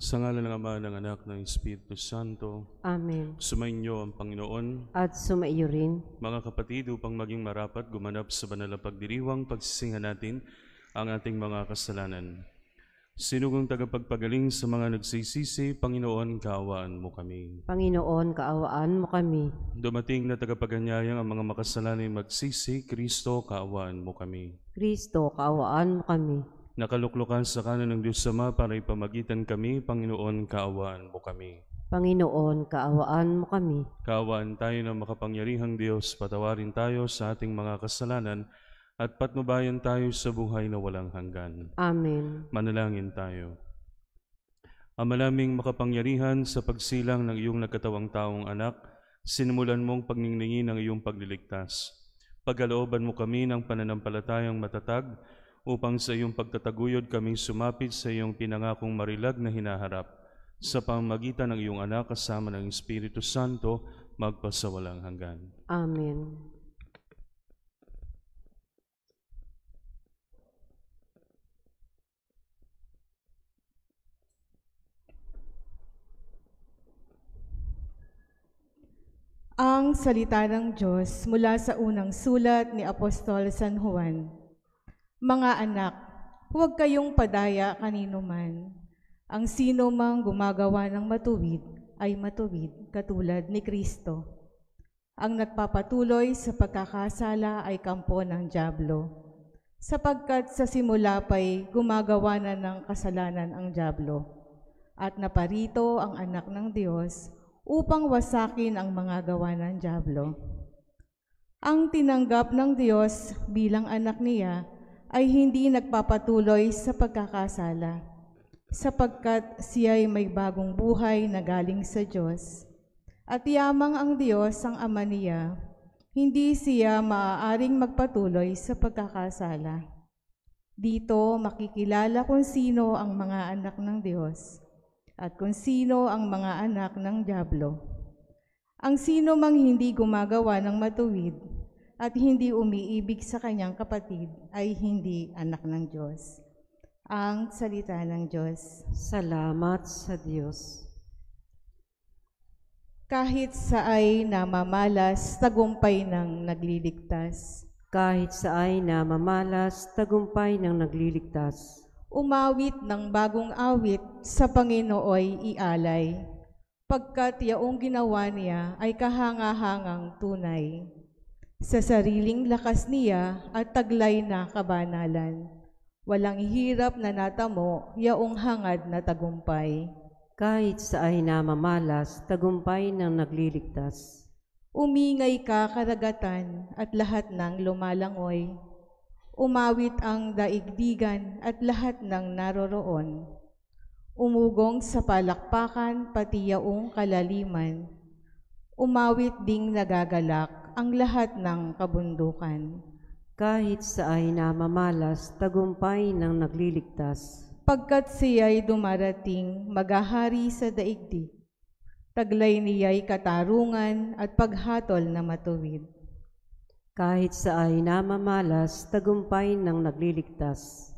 Sa ngalan ng Ama, ng Anak, ng Espiritu Santo. Amen. Sumainyo ang Panginoon. At sumaiyo rin. Mga kapatid, upang maging marapat, gumanap sa banal na pagdiriwang, pagsisingan natin ang ating mga kasalanan. Sinugong tagapagpagaling sa mga nagsisisi, Panginoon, kaawaan mo kami. Panginoon, kaawaan mo kami. Dumating na tagapaganyayang ang mga makasalanay magsisi, Kristo, kaawaan mo kami. Kristo, kaawaan mo kami. Nakaluklukan sa kanan ng Diyos Ama para ipamagitan kami, Panginoon, kaawaan mo kami. Panginoon, kaawaan mo kami. Kaawaan tayo ng makapangyarihang Diyos, patawarin tayo sa ating mga kasalanan, at patnubayan tayo sa buhay na walang hanggan. Amen. Manalangin tayo. Ama naming makapangyarihan, sa pagsilang ng iyong nagkatawang taong anak, sinimulan mong pagniningin ang iyong pagliligtas. Pagkalooban mo kami ng pananampalatayang matatag, upang sa iyong pagtataguyod kami sumapit sa iyong pinangakong marilag na hinaharap. Sa pamamagitan ng iyong anak kasama ng Espiritu Santo, magpasawalang hanggan. Amen. Ang salita ng Diyos mula sa unang sulat ni Apostol San Juan. Mga anak, huwag kayong padaya kanino man. Ang sino mang gumagawa ng matuwid ay matuwid katulad ni Kristo. Ang nagpapatuloy sa pagkakasala ay kampo ng dyablo, sapagkat sa simula pa'y gumagawa na ng kasalanan ang dyablo, at naparito ang anak ng Diyos upang wasakin ang mga gawa ng dyablo. Ang tinanggap ng Diyos bilang anak niya ay hindi nagpapatuloy sa pagkakasala, sapagkat siya'y may bagong buhay na galing sa Diyos. At yamang ang Diyos ang Ama niya, hindi siya maaaring magpatuloy sa pagkakasala. Dito makikilala kung sino ang mga anak ng Diyos at kung sino ang mga anak ng dyablo. Ang sino mang hindi gumagawa ng matuwid at hindi umiibig sa kanyang kapatid ay hindi anak ng Diyos. Ang salita ng Diyos. Salamat sa Diyos. Kahit saay namamalas, tagumpay ng nagliligtas. Kahit saay namamalas, tagumpay ng nagliligtas. Umawit ng bagong awit sa Panginooy ialay, pagkat yaong ginawa niya ay kahanga-hangang tunay. Sa sariling lakas niya at taglay na kabanalan, walang hirap na natamo yaong hangad na tagumpay. Kahit saay namamalas, tagumpay ng nagliligtas. Umingay ka karagatan at lahat ng lumalangoy. Umawit ang daigdigan at lahat ng naroroon. Umugong sa palakpakan pati yaong kalaliman. Umawit ding nagagalak ang lahat ng kabundukan. Kahit saay namamalas, tagumpay ng nagliligtas. Pagkat siya'y dumarating, maghahari sa daigdig. Taglay niya'y katarungan at paghatol na matuwid. Kahit saay namamalas, tagumpay ng nagliligtas.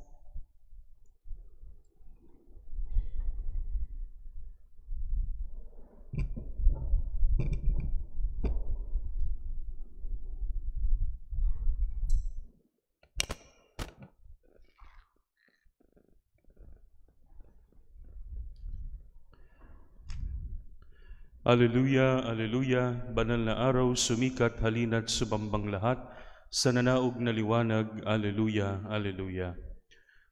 Alleluia, Alleluia, banal na araw, sumikat, halina't sumambang lahat, sa nanaog na liwanag, Alleluia, Alleluia.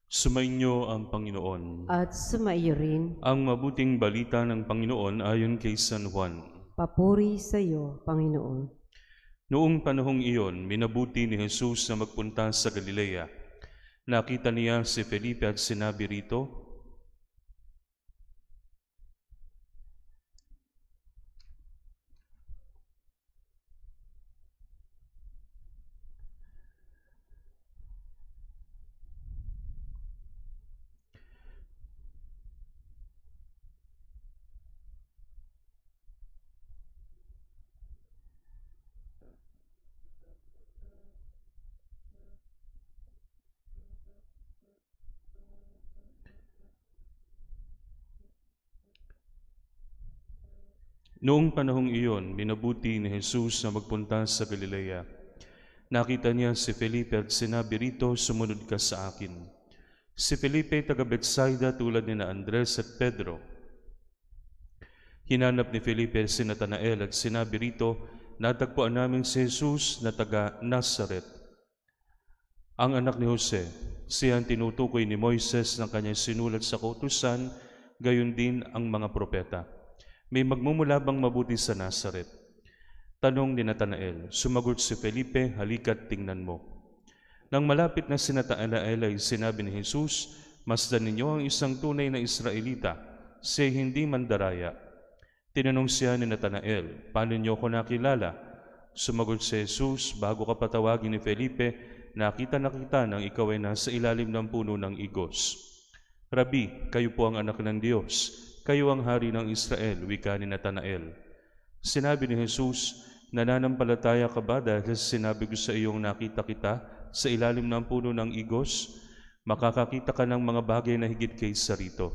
Sumainyo ang Panginoon. At sumaiyo rin. Ang mabuting balita ng Panginoon ayon kay San Juan. Papuri sa iyo, Panginoon. Noong panahong iyon, minabuti ni Jesus na magpunta sa Galilea. Nakita niya si Felipe at sinabi rito, Noong panahong iyon, minabuti ni Jesus na magpunta sa Galilea. Nakita niya si Felipe at sinabi rito, "Sumunod ka sa akin." Si Felipe taga Betsaida tulad ni na Andres at Pedro. Hinanap ni Felipe si Natanael at sinabi rito, "Natagpuan namin si Jesus na taga Nazaret, ang anak ni Jose. Siya ang tinutukoy ni Moises ng kanyang sinulat sa kautusan, gayon din ang mga propeta. May magmumula bang mabuti sa Nazaret?" Tanong ni Natanael. Sumagot si Felipe, "Halika't tingnan mo." Nang malapit na si Natanael ay sinabi ni Jesus, "Masdan ninyo ang isang tunay na Israelita, siya hindi mandaraya." Tinanong siya ni Natanael, "Paano niyo ko nakilala?" Sumagot si Jesus, "Bago ka patawagin ni Felipe, nakita na kita nang ikaw ay nasa ilalim ng puno ng igos." "Rabi, kayo po ang anak ng Diyos. Kayo ang hari ng Israel," wika ni Natanael. Sinabi ni Jesus, "Nananampalataya ka ba dahil sinabi ko sa iyong nakita kita sa ilalim ng puno ng igos? Makakakita ka ng mga bagay na higit kaysa rito."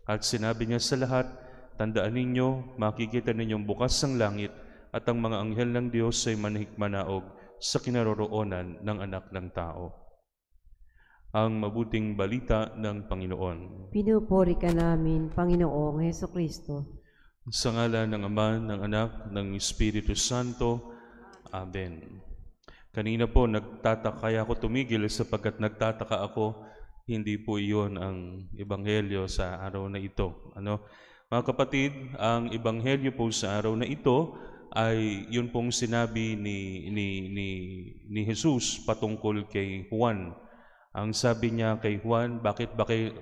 At sinabi niya sa lahat, "Tandaan ninyo, makikita ninyong bukas ang langit at ang mga anghel ng Diyos ay manahik-manaog sa kinaroroonan ng anak ng tao." Ang mabuting balita ng Panginoon. Pinupuri ka namin, Panginoong Hesukristo. Sa ngalan ng Ama, ng Anak, ng Espiritu Santo. Amen. Kanina po kaya ako tumigil sapagkat nagtataka ako, hindi po iyon ang ebanghelyo sa araw na ito. Mga kapatid, ang ebanghelyo po sa araw na ito ay yun pong sinabi ni Jesus patungkol kay Juan. Ang sabi niya kay Juan,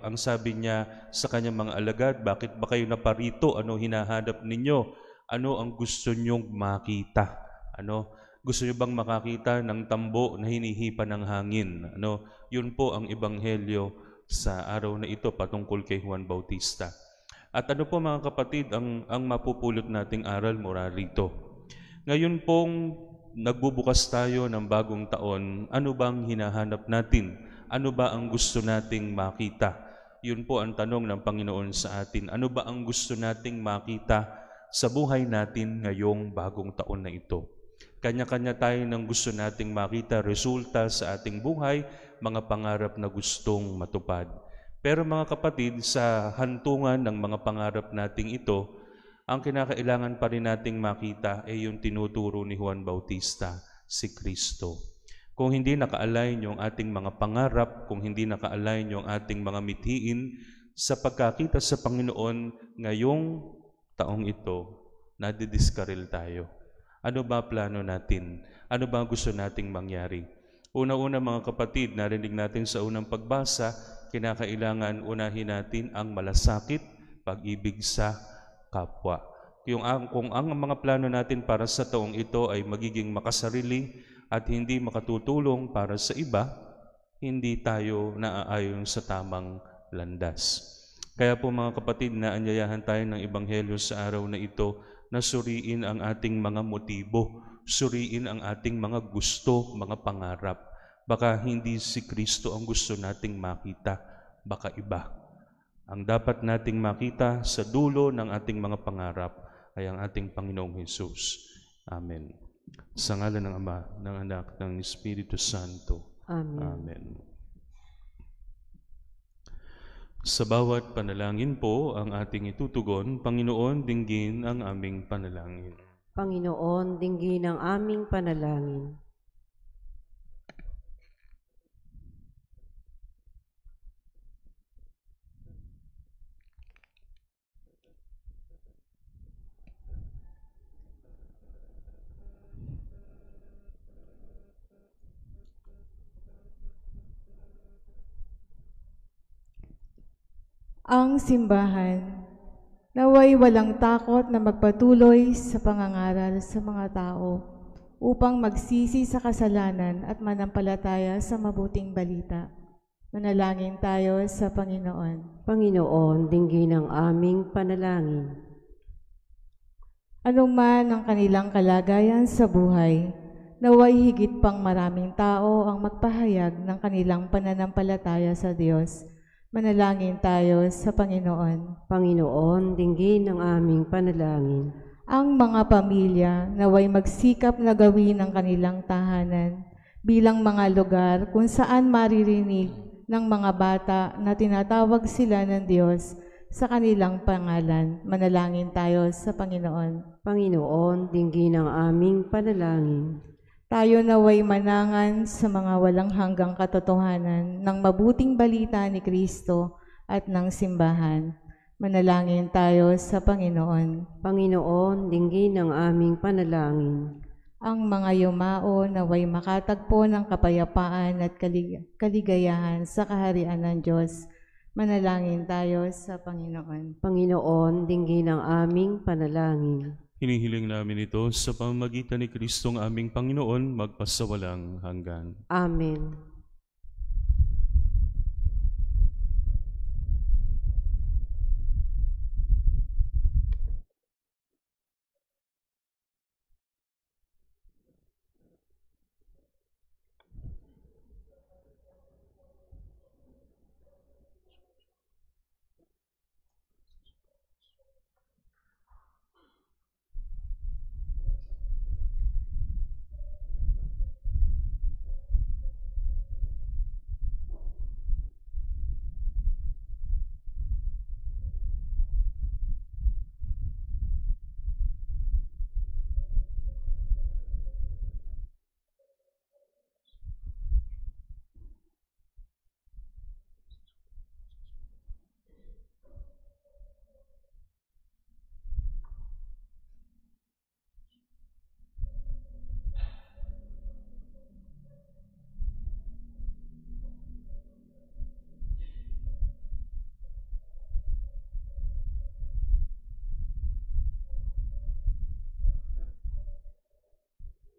ang sabi niya sa kanyang mga alagad, "Bakit ba kayo naparito? Ano hinahanap ninyo? Ano ang gusto nyong makita?" Gusto niyo bang makakita ng tambo na hinihipa ng hangin? Yun po ang ebanghelyo sa araw na ito patungkol kay Juan Bautista. At ano po mga kapatid ang mapupulot nating aral mula rito? Ngayon pong nagbubukas tayo ng bagong taon, ano bang hinahanap natin? Ano ba ang gusto nating makita? Yun po ang tanong ng Panginoon sa atin. Ano ba ang gusto nating makita sa buhay natin ngayong bagong taon na ito? Kanya-kanya tayo ng gusto nating makita, resulta sa ating buhay, mga pangarap na gustong matupad. Pero mga kapatid, sa hantungan ng mga pangarap nating ito, ang kinakailangan pa rin nating makita ay yung tinuturo ni Juan Bautista, si Kristo. Kung hindi naka-align yung ating mga pangarap, kung hindi naka-align yung ating mga mithiin sa pagkakita sa Panginoon ngayong taong ito, nadidiskaril tayo. Ano ba plano natin? Ano ba gusto nating mangyari? Una-una mga kapatid, narinig natin sa unang pagbasa, kinakailangan unahin natin ang malasakit, pag-ibig sa kapwa. Kung ang mga plano natin para sa taong ito ay magiging makasarili at hindi makatutulong para sa iba, hindi tayo naaayon sa tamang landas. Kaya po mga kapatid, naanyayahan tayo ng ebanghelyo sa araw na ito na suriin ang ating mga motibo, suriin ang ating mga gusto, mga pangarap. Baka hindi si Kristo ang gusto nating makita, baka iba. Ang dapat nating makita sa dulo ng ating mga pangarap ay ang ating Panginoong Hesus. Amen. Sa ngalan ng Ama, ng Anak, ng Espiritu Santo. Amen. Amen. Sa bawat panalangin po ang ating itutugon, Panginoon, dinggin ang aming panalangin. Panginoon, dinggin ang aming panalangin. Ang simbahan, naway walang takot na magpatuloy sa pangangaral sa mga tao upang magsisi sa kasalanan at manampalataya sa mabuting balita. Manalangin tayo sa Panginoon. Panginoon, dinggin ang aming panalangin. Anuman ang kanilang kalagayan sa buhay, naway higit pang maraming tao ang magpahayag ng kanilang pananampalataya sa Diyos. Manalangin tayo sa Panginoon. Panginoon, dinggin ang aming panalangin. Ang mga pamilya naway magsikap na gawin ang kanilang tahanan bilang mga lugar kung saan maririnig ng mga bata na tinatawag sila ng Diyos sa kanilang pangalan. Manalangin tayo sa Panginoon. Panginoon, dinggin ang aming panalangin. Tayo naway manangan sa mga walang hanggang katotohanan ng mabuting balita ni Kristo at ng simbahan. Manalangin tayo sa Panginoon. Panginoon, dinggin ang aming panalangin. Ang mga yumao naway makatagpo ng kapayapaan at kaligayahan sa kaharian ng Diyos. Manalangin tayo sa Panginoon. Panginoon, dinggin ang aming panalangin. Hinihiling namin ito sa pamamagitan ni Kristong aming Panginoon magpasawalang hanggan. Amen.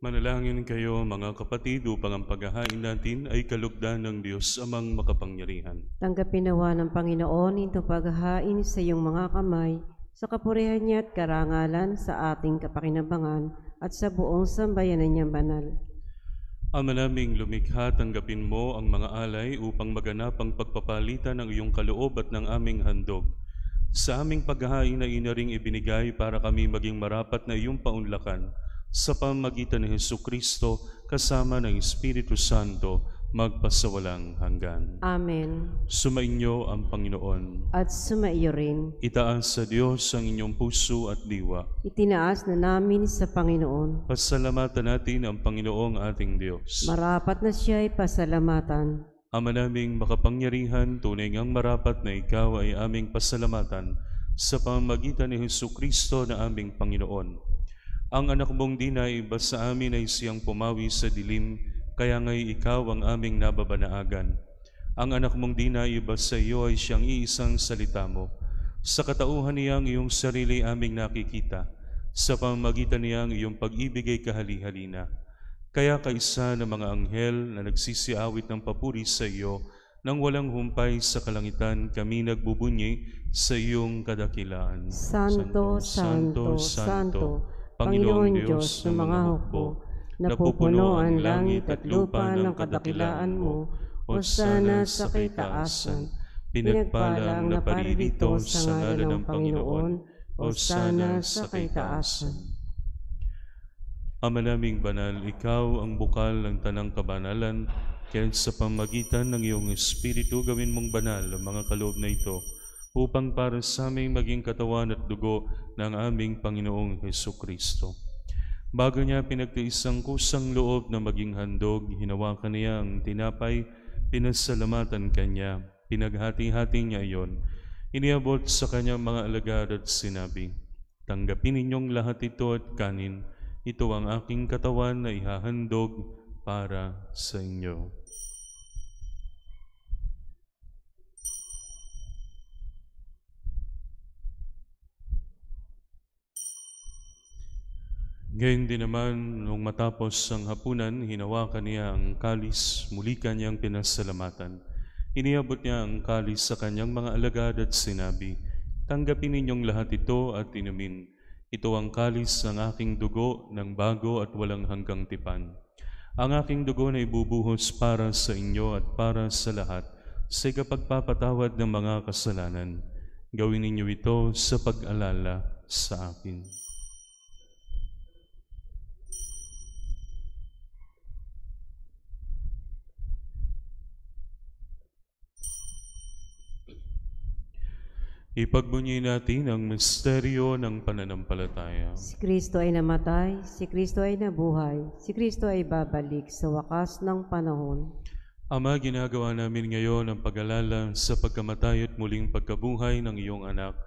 Manalangin kayo mga kapatid upang ang paghahain natin ay kalugdan ng Diyos amang makapangyarihan. Tanggapin nawa ng Panginoon itong paghahain sa iyong mga kamay, sa kapurihan niya at karangalan sa ating kapakinabangan at sa buong sambayanan niyang banal. Ama naming lumikha, tanggapin mo ang mga alay upang maganap ang pagpapalitan ng iyong kaloob at ng aming handog. Sa aming paghahain na inaring ibinigay para kami maging marapat na iyong paunlakan, sa pamamagitan ni Hesukristo kasama ng Espiritu Santo, magpasawalang hanggan. Amen. Sumainyo ang Panginoon. At sumaiyo rin. Itaas sa Diyos ang inyong puso at diwa. Itinaas na namin sa Panginoon. Pasalamatan natin ang Panginoong ating Diyos. Marapat na siya'y pasalamatan. Ama naming makapangyarihan, tunay ngang marapat na ikaw ay aming pasalamatan sa pamamagitan ni Hesukristo na aming Panginoon. Ang anak mong dinaiba sa amin ay siyang pumawi sa dilim, kaya ngay ikaw ang aming nababanaagan. Ang anak mong dinaiba sa iyo ay siyang iisang salita mo. Sa katauhan niya ang iyong sarili aming nakikita, sa pamamagitan niya ang iyong pag-ibig ay kahali-halina. Kaya kaisa ng mga anghel na nagsisiawit ng papuri sa iyo, nang walang humpay sa kalangitan, kami nagbubunyi sa iyong kadakilaan. Santo, Santo, Santo, Panginoon Diyos ng mga hukbo, napupuno ang langit at lupa ng kadakilaan mo, Hosana sa kaitaasan. Pinagpala ang naparirito sa ngalan ng Panginoon, Hosana sa kaitaasan. Ama naming banal, ikaw ang bukal ng tanang kabanalan, kaya sa pamagitan ng iyong Espiritu gawin mong banal ang mga kaloob na ito, upang para sa aming maging katawan at dugo ng aming Panginoong Hesukristo. Bago niya pinagtiis ang kusang loob na maging handog, hinawakan niya ang tinapay, pinasalamatan kanya, pinaghati-hati niya iyon, iniabot sa kanyang mga alagad at sinabi, "Tanggapin ninyong lahat ito at kanin, ito ang aking katawan na ihahandog para sa inyo." Gayon din naman, nung matapos ang hapunan, hinawakan niya ang kalis, muli kanyang pinasalamatan. Iniabot niya ang kalis sa kanyang mga alagad at sinabi, "Tanggapin ninyong lahat ito at inumin. Ito ang kalis ng aking dugo ng bago at walang hanggang tipan. Ang aking dugo na ibubuhos para sa inyo at para sa lahat sa ikapagpapatawad ng mga kasalanan. Gawin ninyo ito sa pag-alala sa akin." Ipagbunyi natin ang misteryo ng pananampalataya. Si Kristo ay namatay, si Kristo ay nabuhay, si Kristo ay babalik sa wakas ng panahon. Ama, ginagawa namin ngayon ang pag-alala sa pagkamatay at muling pagkabuhay ng iyong anak.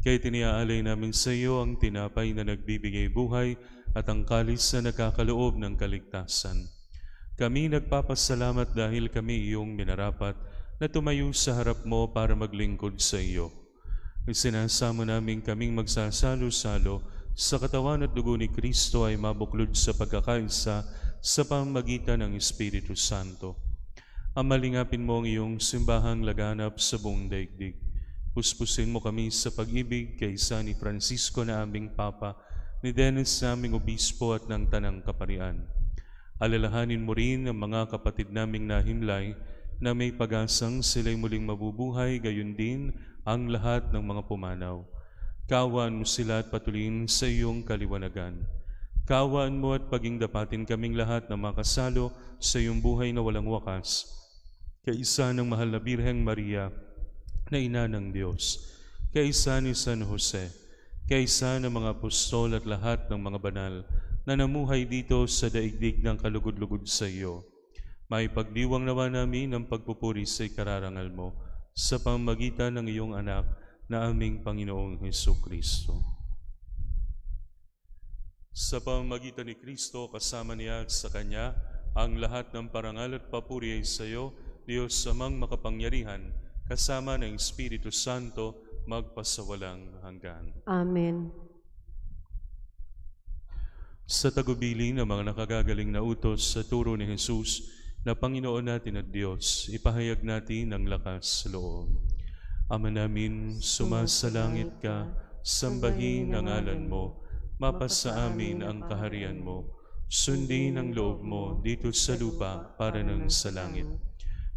Kaya tiniaalay namin sa iyo ang tinapay na nagbibigay buhay at ang kalis na nakakaloob ng kaligtasan. Kami nagpapasalamat dahil kami iyong minarapat na tumayo sa harap mo para maglingkod sa iyo. Isinasamo namin kaming magsasalo-salo sa katawan at dugo ni Kristo ay mabuklod sa pagkakaisa sa pamamagitan ng Espiritu Santo. Amalingapin mo ang iyong simbahang laganap sa buong daigdig. Puspusin mo kami sa pag-ibig kaysa ni Francisco na aming Papa, ni Dennis na aming Obispo at ng Tanang Kaparian. Alalahanin mo rin ang mga kapatid naming nahimlay na may pag-asang sila'y muling mabubuhay, gayon din ang lahat ng mga pumanaw. Kaawaan mo sila at patuloyin sa iyong kaliwanagan. Kaawaan mo at paging dapatin kaming lahat na makasalo sa iyong buhay na walang wakas. Kaisa ng mahal na Birheng Maria, na ina ng Diyos, kaisa ni San Jose, kaisa ng mga apostol at lahat ng mga banal na namuhay dito sa daigdig ng kalugod-lugod sa iyo. May pagdiwang nawa namin ang pagpupuri sa ikararangal mo sa pamamagitan ng iyong anak na aming Panginoong Hesukristo. Sa pamamagitan ni Kristo, kasama niya at sa Kanya, ang lahat ng parangal at papuri ay sa iyo, Diyos amang makapangyarihan, kasama ng Espiritu Santo, magpasawalang hanggan. Amen. Sa tagubilin ng mga nakagagaling na utos sa turo ni Jesus, na Panginoon natin at Diyos, ipahayag natin ang lakas loob. Ama namin, sumasalangit ka, sambahin ang ngalan mo, mapasa amin ang kaharian mo, sundin ang loob mo dito sa lupa para ng sa langit.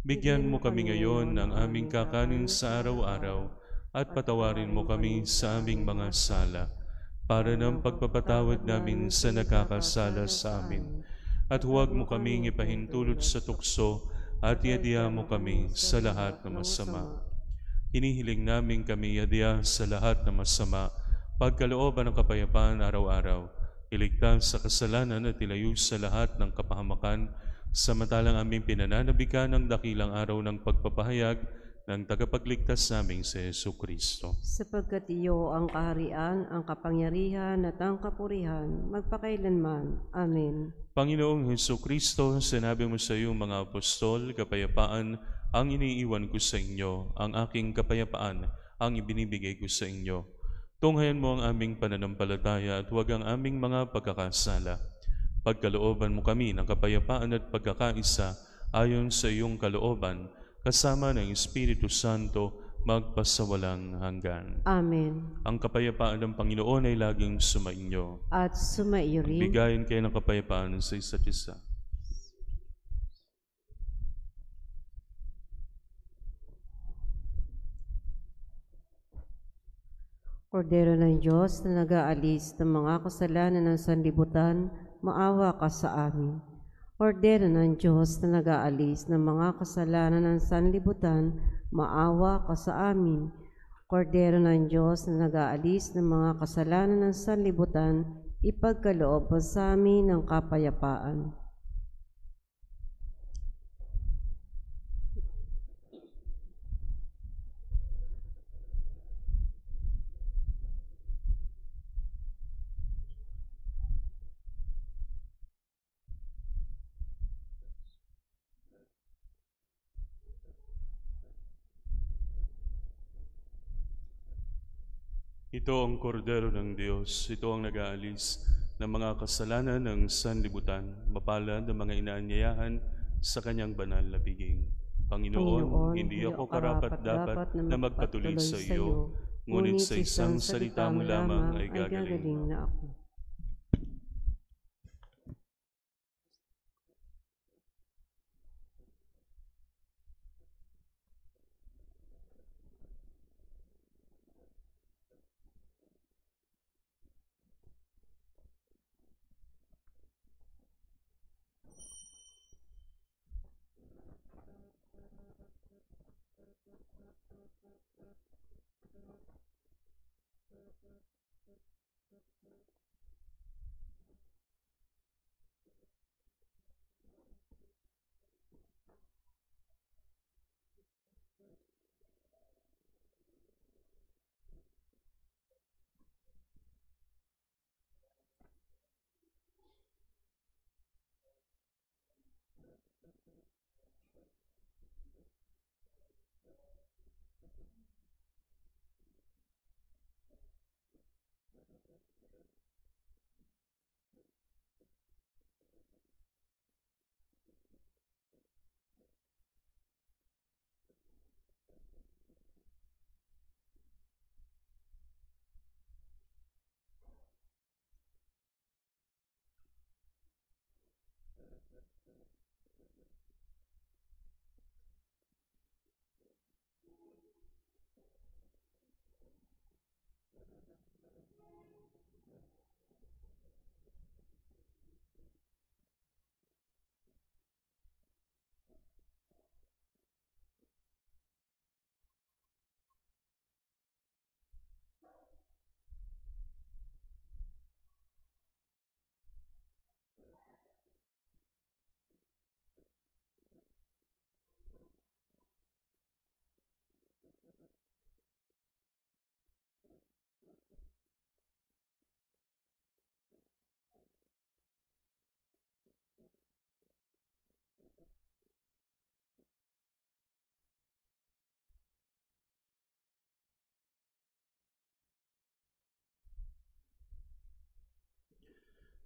Bigyan mo kami ngayon ng aming kakanin sa araw-araw at patawarin mo kami sa aming mga sala para ng pagpapatawad namin sa nakakasala sa amin. At huwag mo kaming ipahintulot sa tukso at iadya mo kami sa lahat ng masama. Hinihiling namin kami iadya sa lahat ng masama, pagkalooban ng kapayapaan araw-araw, iligtas sa kasalanan at ilayo sa lahat ng kapahamakan, samantalang aming pinananabikan ng dakilang araw ng pagpapahayag ng tagapagligtas naming si Jesucristo. Sapagkat iyo ang kaharian, ang kapangyarihan at ang kapurihan, magpakailanman. Amen. Panginoong Jesucristo, sinabi mo sa iyong mga apostol, kapayapaan ang iniiwan ko sa inyo, ang aking kapayapaan ang ibinibigay ko sa inyo. Tunghayan mo ang aming pananampalataya at huwag ang aming mga pagkakasala. Pagkalooban mo kami ng kapayapaan at pagkakaisa ayon sa iyong kalooban, kasama ng Espiritu Santo, magpasawalang hanggan. Amen. Ang kapayapaan ng Panginoon ay laging sumainyo. At sumaiyo rin. Bigayin kayo ng kapayapaan sa isa't isa. Kordero ng Diyos na nag-aalis ng mga kasalanan ng sanlibutan, maawa ka sa amin. Kordero ng Diyos na nag-aalis ng mga kasalanan ng sanlibutan, maawa ka sa amin. Kordero ng Diyos na nag-aalis ng mga kasalanan ng sanlibutan, ipagkaloob mo sa amin ng kapayapaan. Ito ang kordero ng Diyos, ito ang nag-aalis ng mga kasalanan ng sanlibutan, mapalad ang mga inaanyayahan sa kanyang banal na piging. Panginoon, hindi ako karapat-dapat na magpatuloy sa iyo, ngunit sa isang salita mo lamang ay gagaling na ako.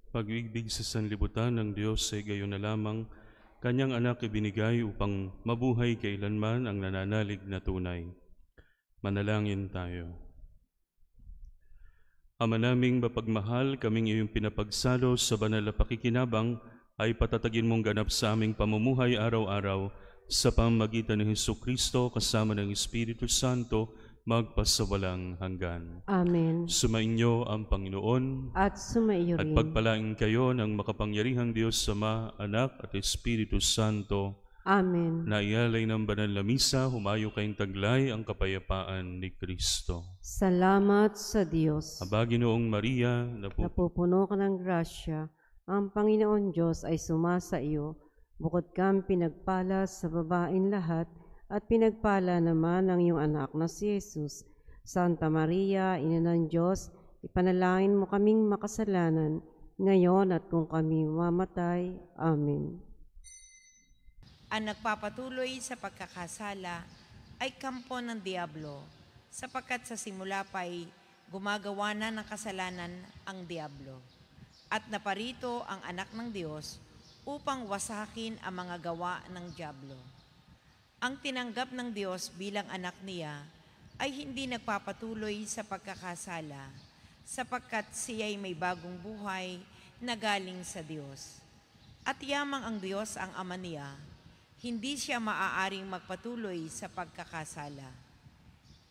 Pag-ibig sa sanlibutan ng Diyos ay gayon na lamang kanyang anak ibinigay upang mabuhay kailanman ang nananalig na tunay. Manalangin tayo. Ama naming mapagmahal, kaming iyong pinapagsalo sa banal na pakikinabang ay patatagin mong ganap sa aming pamumuhay araw-araw sa pamamagitan ng Hesukristo kasama ng Espiritu Santo magpasawalang hanggan. Amen. Sumainyo ang Panginoon At sumaiyo at rin. pagpalain kayo ng makapangyarihang Diyos Ama, Anak at Espiritu Santo. Amen. Na ialay ng banal na misa, humayo kayong taglay ang kapayapaan ni Kristo. Salamat sa Diyos. Aba, Ginoong Maria, Napupuno ka ng grasya, ang Panginoon Diyos ay sumasa iyo, bukod kang pinagpala sa babaeng lahat, at pinagpala naman ang iyong anak na si Jesus. Santa Maria, Ina ng Diyos, ipanalangin mo kaming makasalanan, ngayon at kung kami mamatay. Amen. Ang nagpapatuloy sa pagkakasala ay kampo ng Diablo, sapagkat sa simula pa'y gumagawa na ng kasalanan ang Diablo. At naparito ang anak ng Diyos upang wasakin ang mga gawa ng Diablo. Ang tinanggap ng Diyos bilang anak niya ay hindi nagpapatuloy sa pagkakasala, sapagkat siya'y may bagong buhay na galing sa Diyos. At yamang ang Diyos ang ama niya, hindi siya maaaring magpatuloy sa pagkakasala.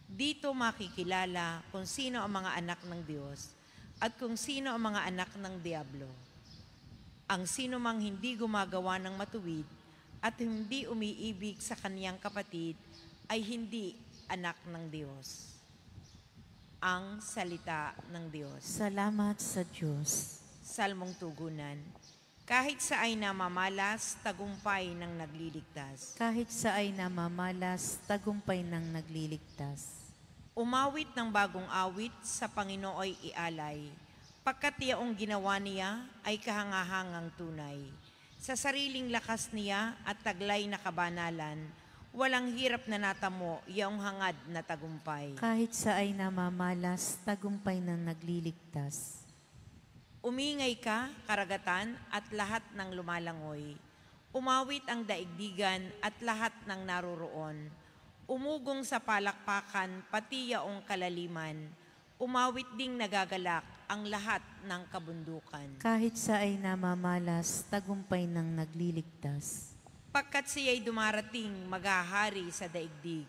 Dito makikilala kung sino ang mga anak ng Diyos at kung sino ang mga anak ng Diablo. Ang sino mang hindi gumagawa ng matuwid at hindi umiibig sa kaniyang kapatid ay hindi anak ng Diyos. Ang salita ng Diyos. Salamat sa Diyos. Salmong tugunan. Kahit sa ay namamalas, tagumpay ng nagliligtas. Kahit sa ay namamalas, tagumpay ng nagliligtas. Umawit ng bagong awit sa Panginooy ialay, pagkat yaong ginawa niya ay kahangahangang tunay. Sa sariling lakas niya at taglay na kabanalan, walang hirap na natamo yaong hangad na tagumpay. Kahit sa ay namamalas, tagumpay ng nagliligtas. Umingay ka, karagatan, at lahat ng lumalangoy. Umawit ang daigdigan at lahat ng naroroon. Umugong sa palakpakan, pati yaong kalaliman. Umawit ding nagagalak ang lahat ng kabundukan. Kahit sa ay namamalas, tagumpay ng nagliligtas. Pagkat siya'y dumarating maghahari sa daigdig,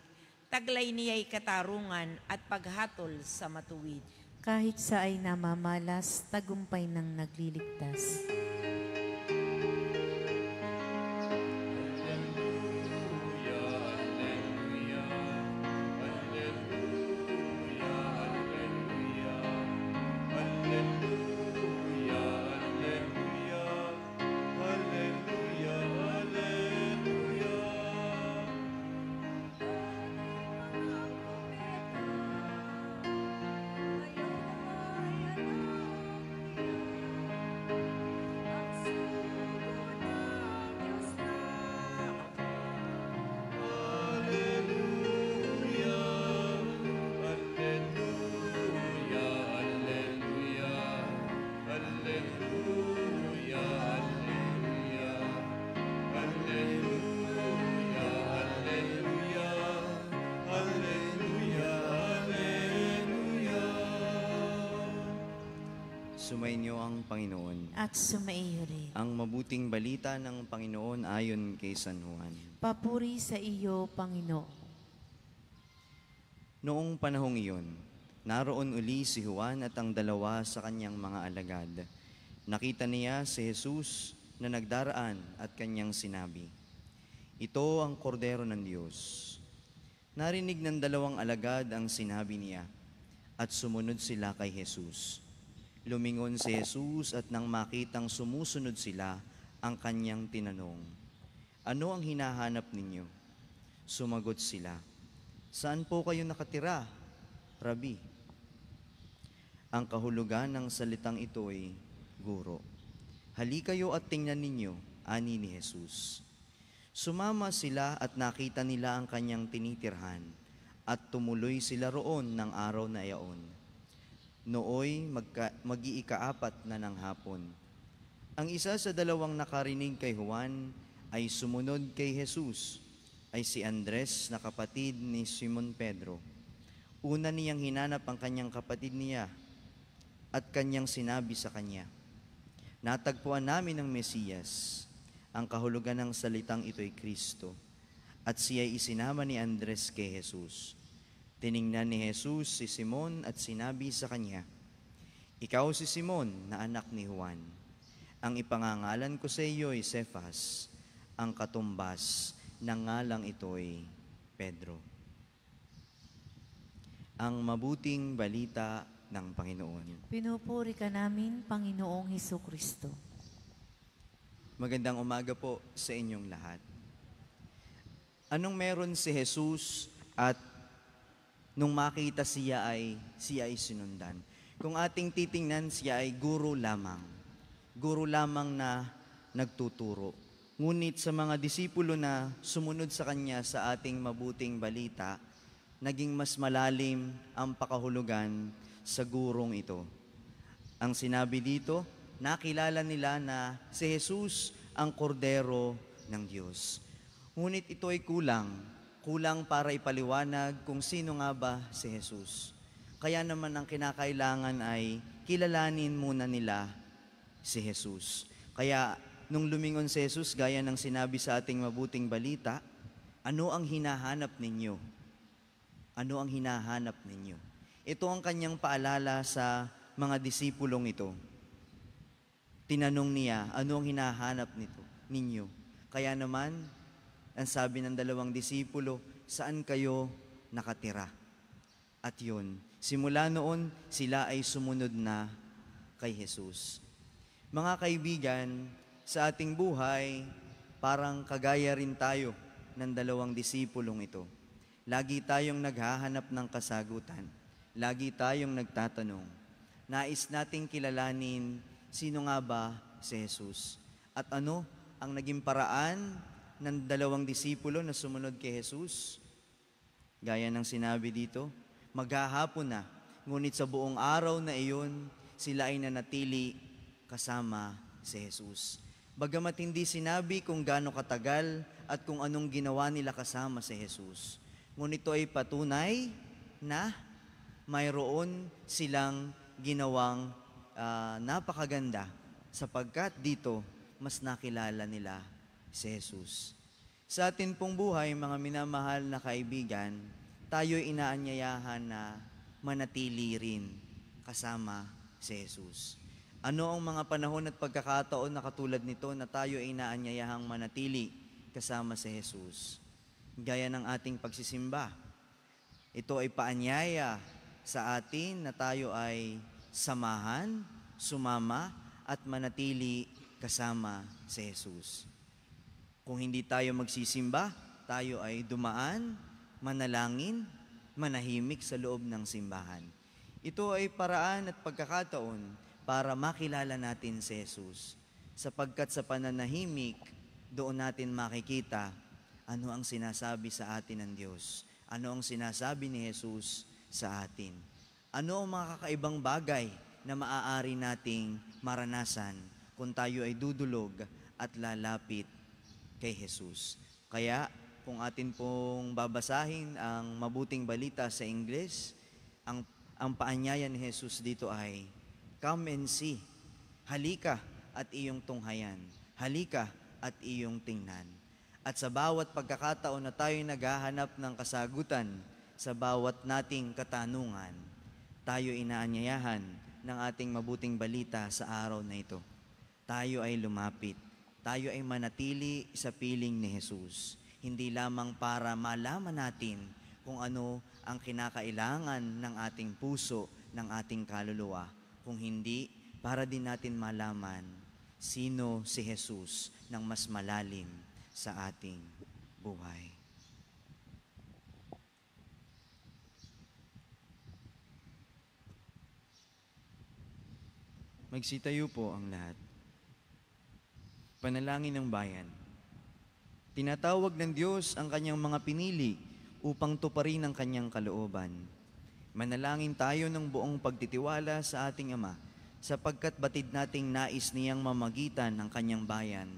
taglay niya'y katarungan at paghatol sa matuwid. Kahit sa ay namamalas, tagumpay ng nagliligtas. Sumainyo ang Panginoon. At sumaiyo rin. Ang mabuting balita ng Panginoon ayon kay San Juan. Papuri sa iyo, Panginoon. Noong panahong iyon, naroon uli si Juan at ang dalawa sa kanyang mga alagad. Nakita niya si Jesus na nagdaraan at kanyang sinabi, "Ito ang kordero ng Diyos." Narinig ng dalawang alagad ang sinabi niya at sumunod sila kay Jesus. Lumingon si Jesus at nang makitang sumusunod sila, ang kanyang tinanong, "Ano ang hinahanap ninyo?" Sumagot sila, "Saan po kayo nakatira, Rabi?" Ang kahulugan ng salitang ito ay, "Guro." "Halika kayo at tingnan ninyo," ani ni Jesus. Sumama sila at nakita nila ang kanyang tinitirhan at tumuloy sila roon ng araw na iyon. Nooy mag-iikaapat na ng hapon. Ang isa sa dalawang nakarinig kay Juan ay sumunod kay Jesus, ay si Andres na kapatid ni Simon Pedro. Una niyang hinanap ang kanyang kapatid niya at kanyang sinabi sa kanya, "Natagpuan namin ang Mesiyas." Ang kahulugan ng salitang ito ay Kristo. At siya ay isinama ni Andres kay Jesus. Tiningnan ni Jesus si Simon at sinabi sa kanya, "Ikaw si Simon na anak ni Juan. Ang ipangangalan ko sa iyo ay Cephas." Ang katumbas ng ngalang ito ay Pedro. Ang mabuting balita ng Panginoon. Pinupuri ka namin, Panginoong Hesukristo. Magandang umaga po sa inyong lahat. Anong meron si Jesus at nung makita siya ay sinundan? Kung ating titingnan, siya ay guro lamang. Guro lamang na nagtuturo. Ngunit sa mga disipulo na sumunod sa kanya sa ating mabuting balita, naging mas malalim ang pakahulugan sa gurong ito. Ang sinabi dito, nakilala nila na si Jesus ang kordero ng Diyos. Ngunit ito ay kulang para ipaliwanag kung sino nga ba si Jesus. Kaya naman ang kinakailangan ay kilalanin muna nila si Jesus. Kaya nung lumingon si Jesus, gaya ng sinabi sa ating mabuting balita, "Ano ang hinahanap ninyo? Ano ang hinahanap ninyo?" Ito ang kanyang paalala sa mga disipulong ito. Tinanong niya, "Ano ang hinahanap ninyo?" Kaya naman, ang sabi ng dalawang disipulo, "Saan kayo nakatira?" At yun, simula noon, sila ay sumunod na kay Jesus. Mga kaibigan, sa ating buhay, parang kagaya rin tayo ng dalawang disipulong ito. Lagi tayong naghahanap ng kasagutan. Lagi tayong nagtatanong. Nais nating kilalanin sino nga ba si Jesus? At ano ang naging paraan ng dalawang disipulo na sumunod kay Jesus? Gaya ng sinabi dito, maghahapon na, ngunit sa buong araw na iyon, sila ay nanatili kasama si Jesus. Bagamat hindi sinabi kung gaano katagal at kung anong ginawa nila kasama si Jesus, ngunit ito ay patunay na mayroon silang ginawang napakaganda sapagkat dito mas nakilala nila si Jesus. Sa atin pong buhay, mga minamahal na kaibigan, tayo inaanyayahan na manatili rin kasama si Jesus. Ano ang mga panahon at pagkakataon na katulad nito na tayo ay inaanyayahang manatili kasama si Jesus? Gaya ng ating pagsisimba. Ito ay paanyaya sa atin na tayo ay samahan, sumama, at manatili kasama si Jesus. Kung hindi tayo magsisimba, tayo ay dumaan, manalangin, manahimik sa loob ng simbahan. Ito ay paraan at pagkakataon para makilala natin si Jesus. Sapagkat sa pananahimik, doon natin makikita ano ang sinasabi sa atin ng Diyos. Ano ang sinasabi ni Jesus sa atin. Ano ang mga kakaibang bagay na maaari nating maranasan kung tayo ay dudulog at lalapit kay Jesus. Kaya kung atin pong babasahin ang mabuting balita sa Ingles, ang paanyaya ni Jesus dito ay, Come and see. Halika at iyong tunghayan. Halika at iyong tingnan. At sa bawat pagkakataon na tayo naghahanap ng kasagutan sa bawat nating katanungan, tayo inaanyayahan ng ating mabuting balita sa araw na ito. Tayo ay lumapit. Tayo ay manatili sa piling ni Jesus. Hindi lamang para malaman natin kung ano ang kinakailangan ng ating puso, ng ating kaluluwa, kung hindi, para din natin malaman sino si Jesus ng mas malalim sa ating buhay. Magsitayo po ang lahat. Panalangin ng bayan. Tinatawag ng Diyos ang kanyang mga pinili upang tuparin ang kanyang kalooban. Manalangin tayo ng buong pagtitiwala sa ating Ama, sapagkat batid nating nais niyang mamagitan ang kanyang bayan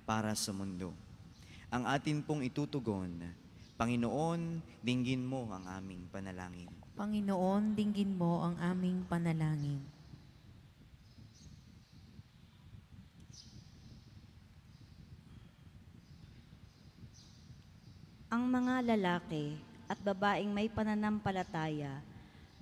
para sa mundo. Ang atin pong itutugon, Panginoon, dinggin mo ang aming panalangin. Panginoon, dinggin mo ang aming panalangin. Ang mga lalaki at babaeng may pananampalataya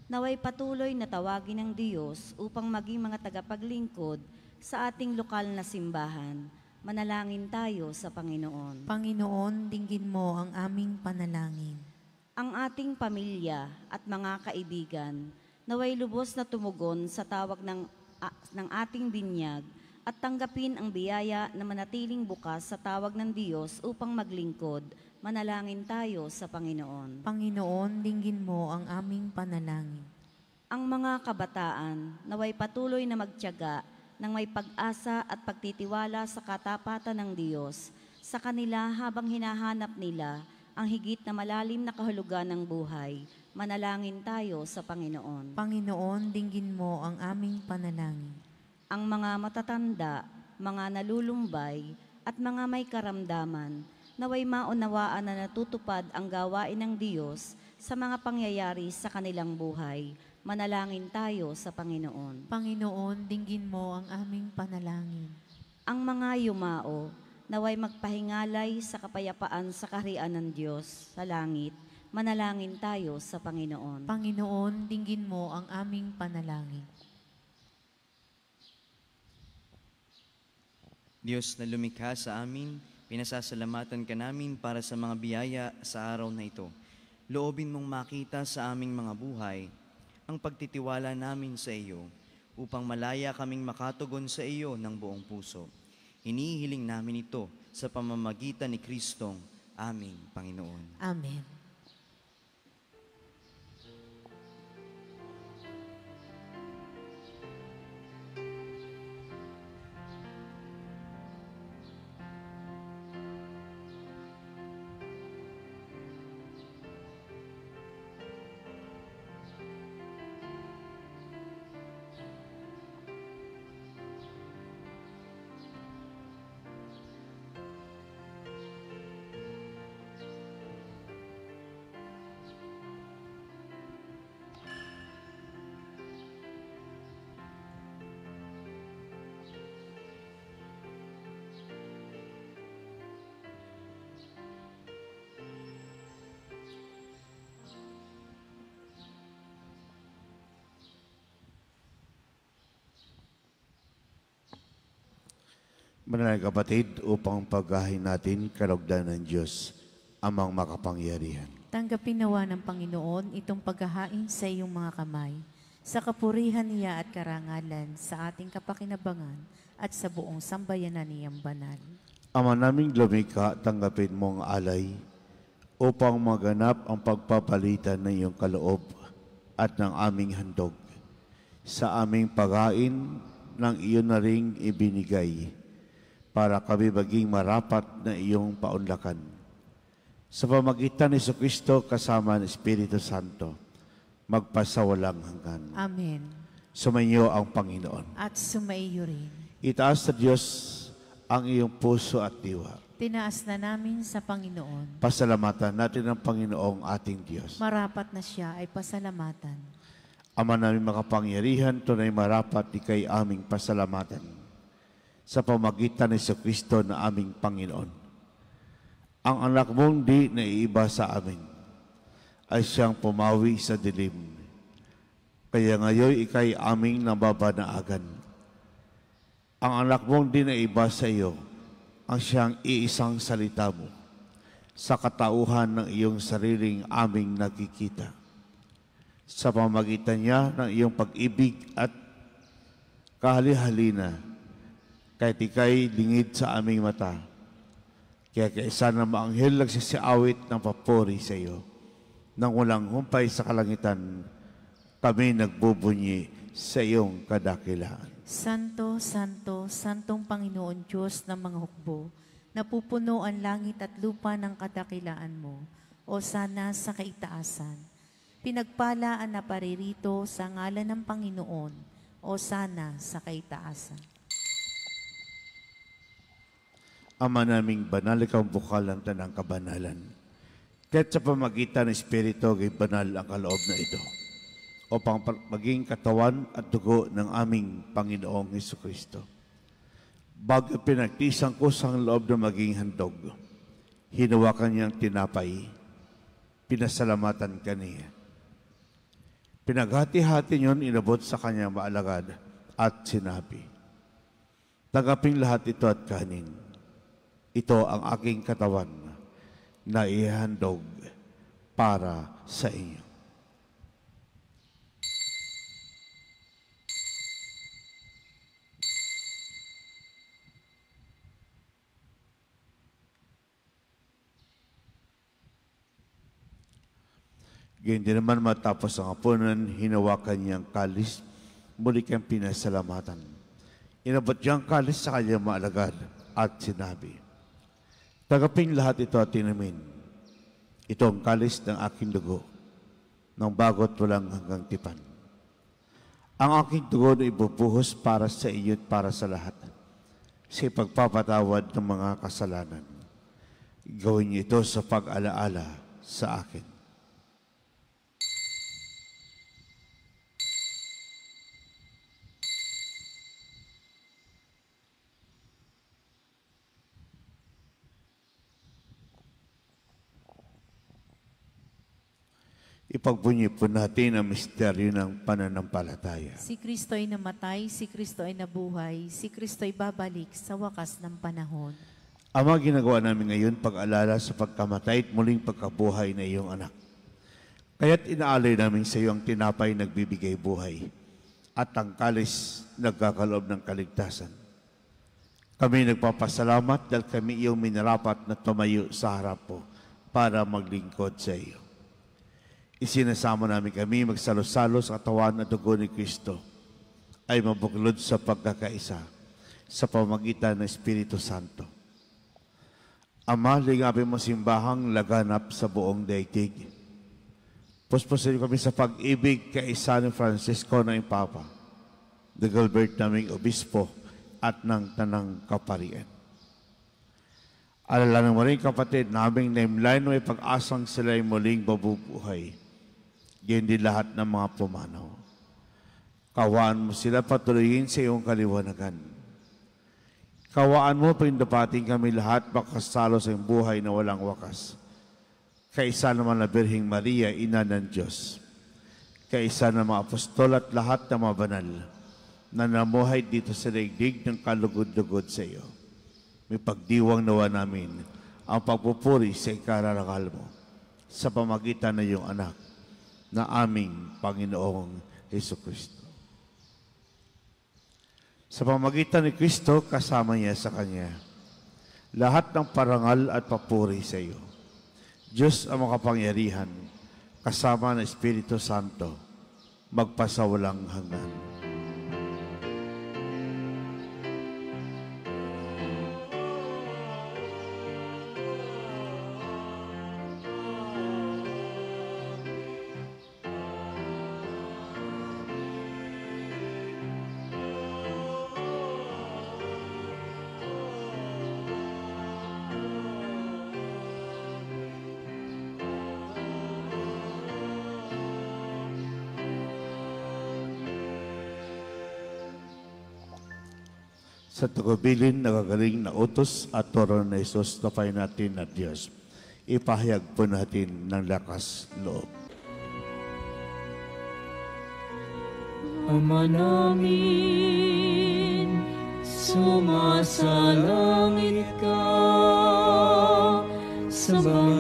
naway patuloy na tawagin ng Diyos upang maging mga tagapaglingkod sa ating lokal na simbahan. Manalangin tayo sa Panginoon. Panginoon, dinggin mo ang aming panalangin. Ang ating pamilya at mga kaibigan naway lubos na tumugon sa tawag ng ating binyag at tanggapin ang biyaya na manatiling bukas sa tawag ng Diyos upang maglingkod. Manalangin tayo sa Panginoon. Panginoon, dinggin mo ang aming panalangin. Ang mga kabataan naway patuloy na magtiyaga ng may pag-asa at pagtitiwala sa katapatan ng Diyos sa kanila habang hinahanap nila ang higit na malalim na kahulugan ng buhay. Manalangin tayo sa Panginoon. Panginoon, dinggin mo ang aming panalangin. Ang mga matatanda, mga nalulumbay, at mga may karamdaman, naway maunawaan na natutupad ang gawain ng Diyos sa mga pangyayari sa kanilang buhay. Manalangin tayo sa Panginoon. Panginoon, dinggin mo ang aming panalangin. Ang mga yumao, naway magpahingalay sa kapayapaan sa kaharian ng Diyos sa langit. Manalangin tayo sa Panginoon. Panginoon, dinggin mo ang aming panalangin. Diyos na lumikha sa amin, pinasasalamatan ka namin para sa mga biyaya sa araw na ito. Loobin mong makita sa aming mga buhay ang pagtitiwala namin sa iyo upang malaya kaming makatugon sa iyo ng buong puso. Hinihiling namin ito sa pamamagitan ni Kristong aming Panginoon. Amen. Manalangin kapatid upang paghahin natin kalugdan ng Diyos, amang makapangyarihan. Tanggapin nawa ng Panginoon itong paghahain sa iyong mga kamay, sa kapurihan niya at karangalan, sa ating kapakinabangan at sa buong sambayanan niyang banal. Ama naming lumikha, tanggapin mo ang alay upang maganap ang pagpapalitan ng iyong kaloob at ng aming handog sa aming paghain ng iyon na ring ibinigay para kami maging marapat na iyong paunlakan. Sa pamagitan ni Jesucristo kasama ng Espiritu Santo, magpasawalang hanggan. Amen. Sumainyo ang Panginoon. At sumaiyo rin. Itaas sa Diyos ang iyong puso at diwa. Tinaas na namin sa Panginoon. Pasalamatan natin ang Panginoong ating Diyos. Marapat na siya ay pasalamatan. Ama namin makapangyarihan, tunay marapat ikay aming pasalamatan sa pamagitan ni Kristo na aming Panginoon. Ang anak mong di naiiba sa amin ay siyang pumawi sa dilim. Kaya ngayon ikay aming nababanaagan. Ang anak mong di naiiba sa iyo ang siyang iisang salita mo sa katauhan ng iyong sariling aming nakikita. Sa pamagitan niya ng iyong pag-ibig at kahali-halina, kahit ikay lingid sa aming mata. Kaya kaisa na maanghel nagsisiawit ng papuri sa iyo. Nang walang humpay sa kalangitan, kami nagbubunyi sa iyong kadakilaan. Santo, Santo, Santong Panginoon Diyos ng mga hukbo, napupuno ang langit at lupa ng kadakilaan mo, o sana sa kaitaasan. Pinagpala ang naparirito sa ngalan ng Panginoon, o sana sa kaitaasan. Ama naming banal, ikaw ang bukal ng tanang kabanalan. Kahit sa pamagitan ng Espiritu, ay banal ang kaloob na ito, upang maging katawan at dugo ng aming Panginoong Hesukristo. Bago pinagtisan ko sa loob na maging handog, hinawakan niyang tinapay, pinasalamatan kaniya. Pinaghati-hati niyon, inabot sa kanyang maalagad at sinabi, "Tagaping lahat ito at kanin. Ito ang aking katawan na ihandog para sa inyo." Ganyan din naman matapos ang hapunan, hinawakan niyang kalis, muli kang pinasalamatan. Inabot niyang kalis sa kanyang maalagad at sinabi, "Tagaping lahat ito at tinamin. Ito ang kalis ng aking dugo, ng bago't walang hanggang tipan. Ang aking dugo na ibubuhos para sa iyo at para sa lahat, sa ipagpapatawad ng mga kasalanan. Gawin niyo ito sa pag-alaala sa akin." Ipagbunyi po natin ang misteryo ng pananampalataya. Si Kristo ay namatay, si Kristo ay nabuhay, si Kristo ay babalik sa wakas ng panahon. Ama, ginagawa namin ngayon pag-alala sa pagkamatay at muling pagkabuhay na iyong anak. Kaya't inaalay namin sa iyo ang tinapay nagbibigay buhay at ang kalis nagkakaloob ng kaligtasan. Kami nagpapasalamat dahil kami iyong minarapat na tumayo sa harap po para maglingkod sa iyo. Isinasama namin kami magsalo-salo sa katawan at dugo ni Kristo ay mabuklod sa pagkakaisa sa pamagitan ng Espiritu Santo. Ama, ligapin mo simbahang laganap sa buong daigdig. Puspusin kami sa pag-ibig kaisa ni Francisco na Papa, de Gilbert naming Obispo at ng Tanang Kaparian. Alalahanin mo rin kapatid naming naimlayan may pag-asang sila'y muling mabubuhay. Ganyan din lahat ng mga pumanaw. Kawaan mo sila patuloyin sa iyong kaliwanagan. Kawaan mo pindapating kami lahat makasalo sa iyong buhay na walang wakas. Kaisa naman na Birheng Maria, Ina ng Diyos. Kaisa na mga apostol at lahat ng mga banal na namuhay dito sa daigdig ng kalugod-lugod sa iyo. May pagdiwang nawa namin ang pagpupuri sa ikararangal mo sa pamagitan ng iyong anak na aming Panginoong Hesukristo. Sa pamagitan ni Kristo, kasama niya sa Kanya, lahat ng parangal at papuri sa iyo. Diyos ang makapangyarihan, kasama ng Espiritu Santo, magpasawalang hanggan. Sa tagubilin nagagaling na utos at turo na Isus na pay natin na Diyos. Ipahayag po natin ng lakas loob. Ama namin, sumasalangit ka, sambahin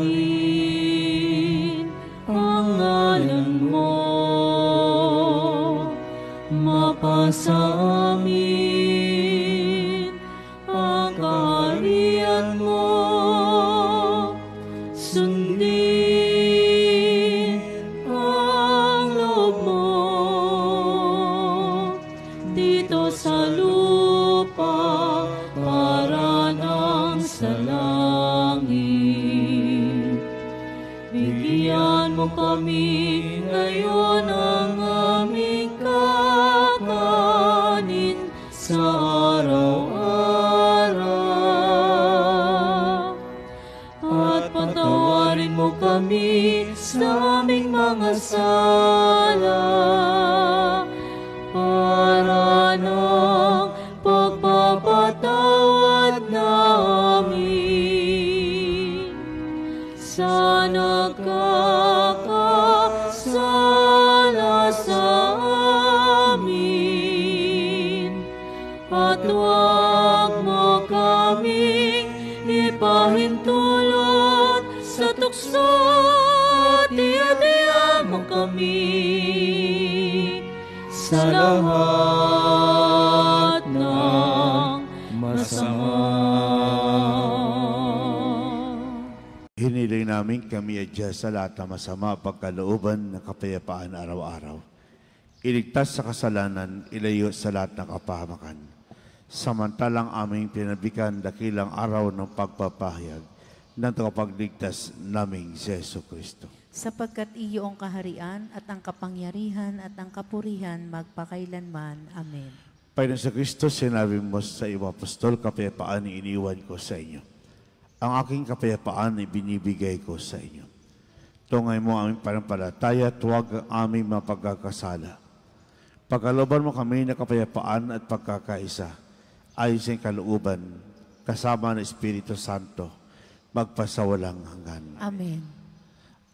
ang ngalan mo, mapasa amin ang kaharian mo, sundin ang loob mo dito sa lupa para nang sa langit. Bigyan mo kami ngayon ang aming kakanin sa araw-araw. At patawarin mo kami sa aming mga sala para ng pagpapatawad namin sa nagkakasala sa amin. At huwag mo kaming ipahintulot sa tukso at iadya mo kami sa lahat ng masama. Hiniling namin kami adya sa lahat ng masama pagkalooban ng kapayapaan araw-araw. Iligtas sa kasalanan, ilayo sa lahat ng kapahamakan. Samantalang aming pinabikan dakilang araw ng pagpapahayag ng tagapagligtas naming si Jesucristo. Sapagkat iyo ang kaharian at ang kapangyarihan at ang kapurihan magpakailanman. Amen. Panginoon sa Kristo, sinabi mo sa iyong apostol, kapayapaan iniwan ko sa inyo. Ang aking kapayapaan ay binibigay ko sa inyo. Tungay mo aming panampalataya at huwag ang aming mapagkakasala. Pagkalooban mo kami na kapayapaan at pagkakaisa, ayon sa kalooban, kasama ng Espiritu Santo, magpasawalang hanggan. Amen.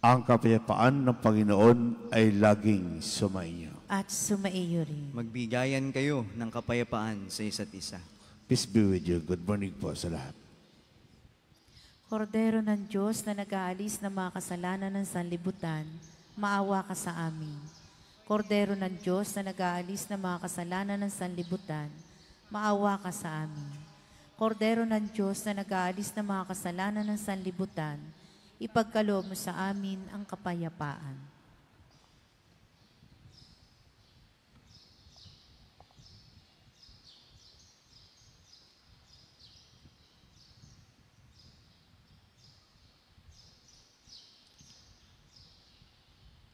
Ang kapayapaan ng Panginoon ay laging sumainyo. At sumaiyo rin. Magbigayan kayo ng kapayapaan sa isa't isa. Peace be with you. Good morning po sa lahat. Kordero ng Diyos na nag-aalis ng mga kasalanan ng sanlibutan, maawa ka sa amin. Kordero ng Diyos na nag-aalis ng mga kasalanan ng sanlibutan, maawa ka sa amin. Kordero ng Diyos na nag-aalis ng mga kasalanan ng sanlibutan, ipagkaloob mo sa amin ang kapayapaan.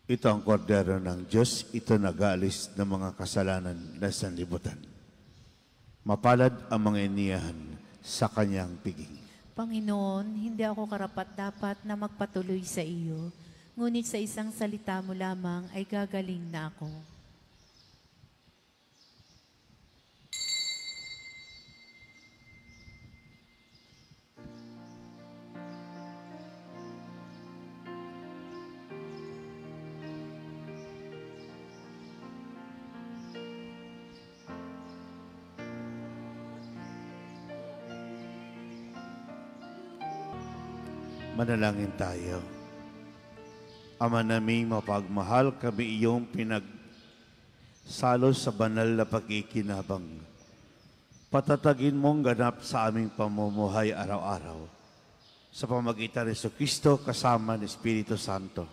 Ito ang kordero ng Diyos, ito nag-aalis ng mga kasalanan na sanlibutan. Mapalad ang mga iniyahan sa kanyang piging. Panginoon, hindi ako karapat-dapat na magpatuloy sa iyo, ngunit sa isang salita mo lamang ay gagaling na ako. Manalangin tayo. Ama naming mapagmahal, kami iyong pinagsalo sa banal na pagkikinabang. Patatagin mong ganap sa aming pamumuhay araw-araw. Sa pamagitan ni Jesucristo kasama ng Espiritu Santo,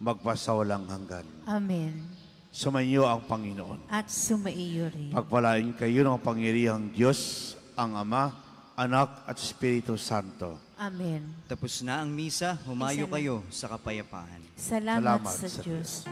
magpasawalang hanggan. Amen. Sumainyo ang Panginoon. At sumaiyo rin. Pagpalain kayo ng pangyarihang Diyos, ang Ama, Anak at Espiritu Santo. Amen. Tapos na ang misa, humayo kayo sa kapayapaan. Salamat sa Diyos.